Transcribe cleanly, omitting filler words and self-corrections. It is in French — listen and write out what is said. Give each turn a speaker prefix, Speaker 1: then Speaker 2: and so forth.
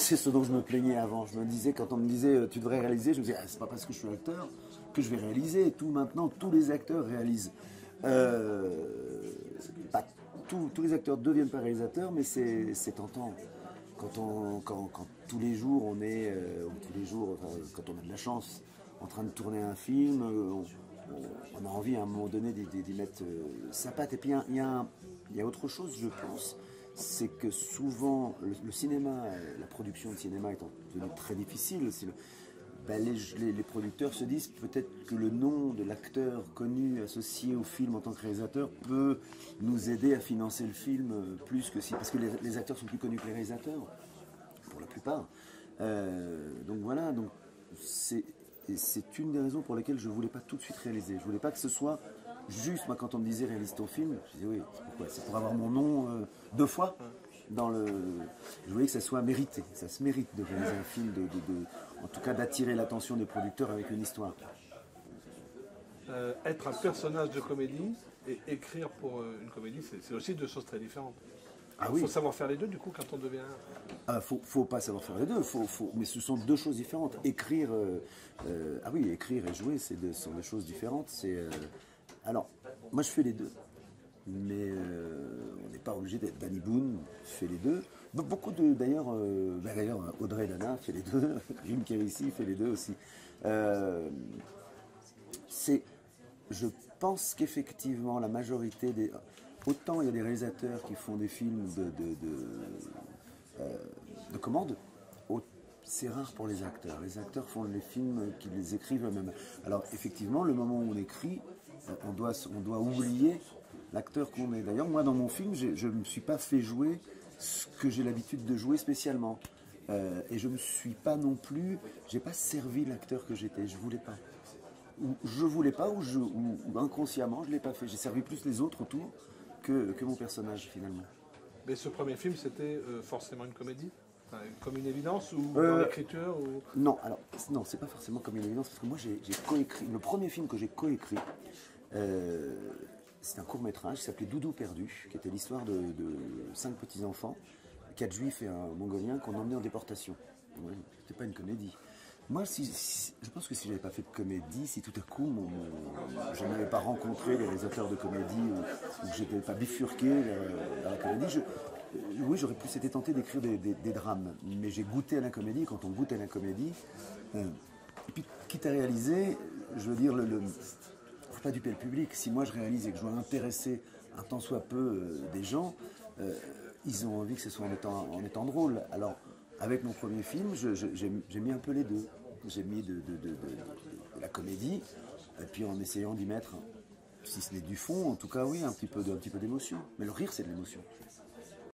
Speaker 1: c'est ce dont je me plaignais avant. Je me disais, quand on me disait tu devrais réaliser, je me disais ah, c'est pas parce que je suis acteur que je vais réaliser. Tout maintenant, tous les acteurs réalisent. Pas tous les acteurs ne deviennent pas réalisateurs, mais c'est tentant. Quand tous les jours on est, ou tous les jours, enfin, quand on a de la chance, en train de tourner un film, on a envie à un moment donné d'y mettre sa patte. Et puis il y a autre chose, je pense, c'est que souvent le cinéma, la production de cinéma étant devenue très difficile, ben les producteurs se disent peut-être que le nom de l'acteur connu associé au film en tant que réalisateur peut nous aider à financer le film plus que si. Parce que les acteurs sont plus connus que les réalisateurs, pour la plupart. Donc voilà, donc c'est une des raisons pour lesquelles je ne voulais pas tout de suite réaliser. Je ne voulais pas que ce soit juste, moi quand on me disait réalise ton film, je disais oui, c'est pourquoi? C'est pour avoir mon nom 2 fois dans le... Je voulais que ça soit mérité, ça se mérite de réaliser un film, en tout cas d'attirer l'attention des producteurs avec une histoire.
Speaker 2: Être un personnage de comédie et écrire pour une comédie, c'est aussi 2 choses très différentes.
Speaker 1: Ah
Speaker 2: Il
Speaker 1: oui.
Speaker 2: faut savoir faire les deux du coup quand on devient...
Speaker 1: Faut pas savoir faire les deux, mais ce sont 2 choses différentes. Écrire, ah oui, écrire et jouer, ce sont 2 choses différentes. Alors, moi je fais les deux, mais on n'est pas obligé d'être Danny Boone, fait les deux. Beaucoup d'ailleurs, Audrey Dana fait les deux, Jim Kérissi fait les deux aussi. Je pense qu'effectivement la majorité des... Autant il y a des réalisateurs qui font des films de commande, c'est rare pour les acteurs. Les acteurs font les films qu'ils les écrivent eux-mêmes. Alors effectivement, le moment où on écrit, on doit oublier l'acteur qu'on est. D'ailleurs, moi dans mon film, je ne me suis pas fait jouer ce que j'ai l'habitude de jouer spécialement. Et je ne me suis pas non plus, j'ai pas servi l'acteur que j'étais, je voulais pas. Ou je voulais pas, ou inconsciemment je l'ai pas fait. J'ai servi plus les autres autour que mon personnage finalement.
Speaker 2: Mais ce premier film, c'était forcément une comédie, enfin, comme une évidence, ou dans l'écriture ou...
Speaker 1: Non, alors non, c'est pas forcément comme une évidence, parce que moi j'ai coécrit, le premier film que j'ai coécrit, c'est un court-métrage qui s'appelait Doudou perdu, qui était l'histoire de 5 petits-enfants, 4 juifs et un mongolien qu'on emmenait en déportation. Ouais, c'était pas une comédie. Moi, je pense que si j'avais pas fait de comédie, si tout à coup je n'avais pas rencontré les réalisateurs de comédie ou que je n'étais pas bifurqué vers la comédie, oui, j'aurais plus été tenté d'écrire des drames. Mais j'ai goûté à la comédie. Quand on goûte à la comédie, et puis quitte à réaliser, je veux dire, faut pas duper le public. Si moi je réalise et que je dois intéresser un tant soit peu des gens, ils ont envie que ce soit en étant drôle. Alors, avec mon premier film, j'ai mis un peu les deux. J'ai mis de la comédie, et puis en essayant d'y mettre, si ce n'est du fond, en tout cas oui, un petit peu d'émotion. Mais le rire, c'est de l'émotion.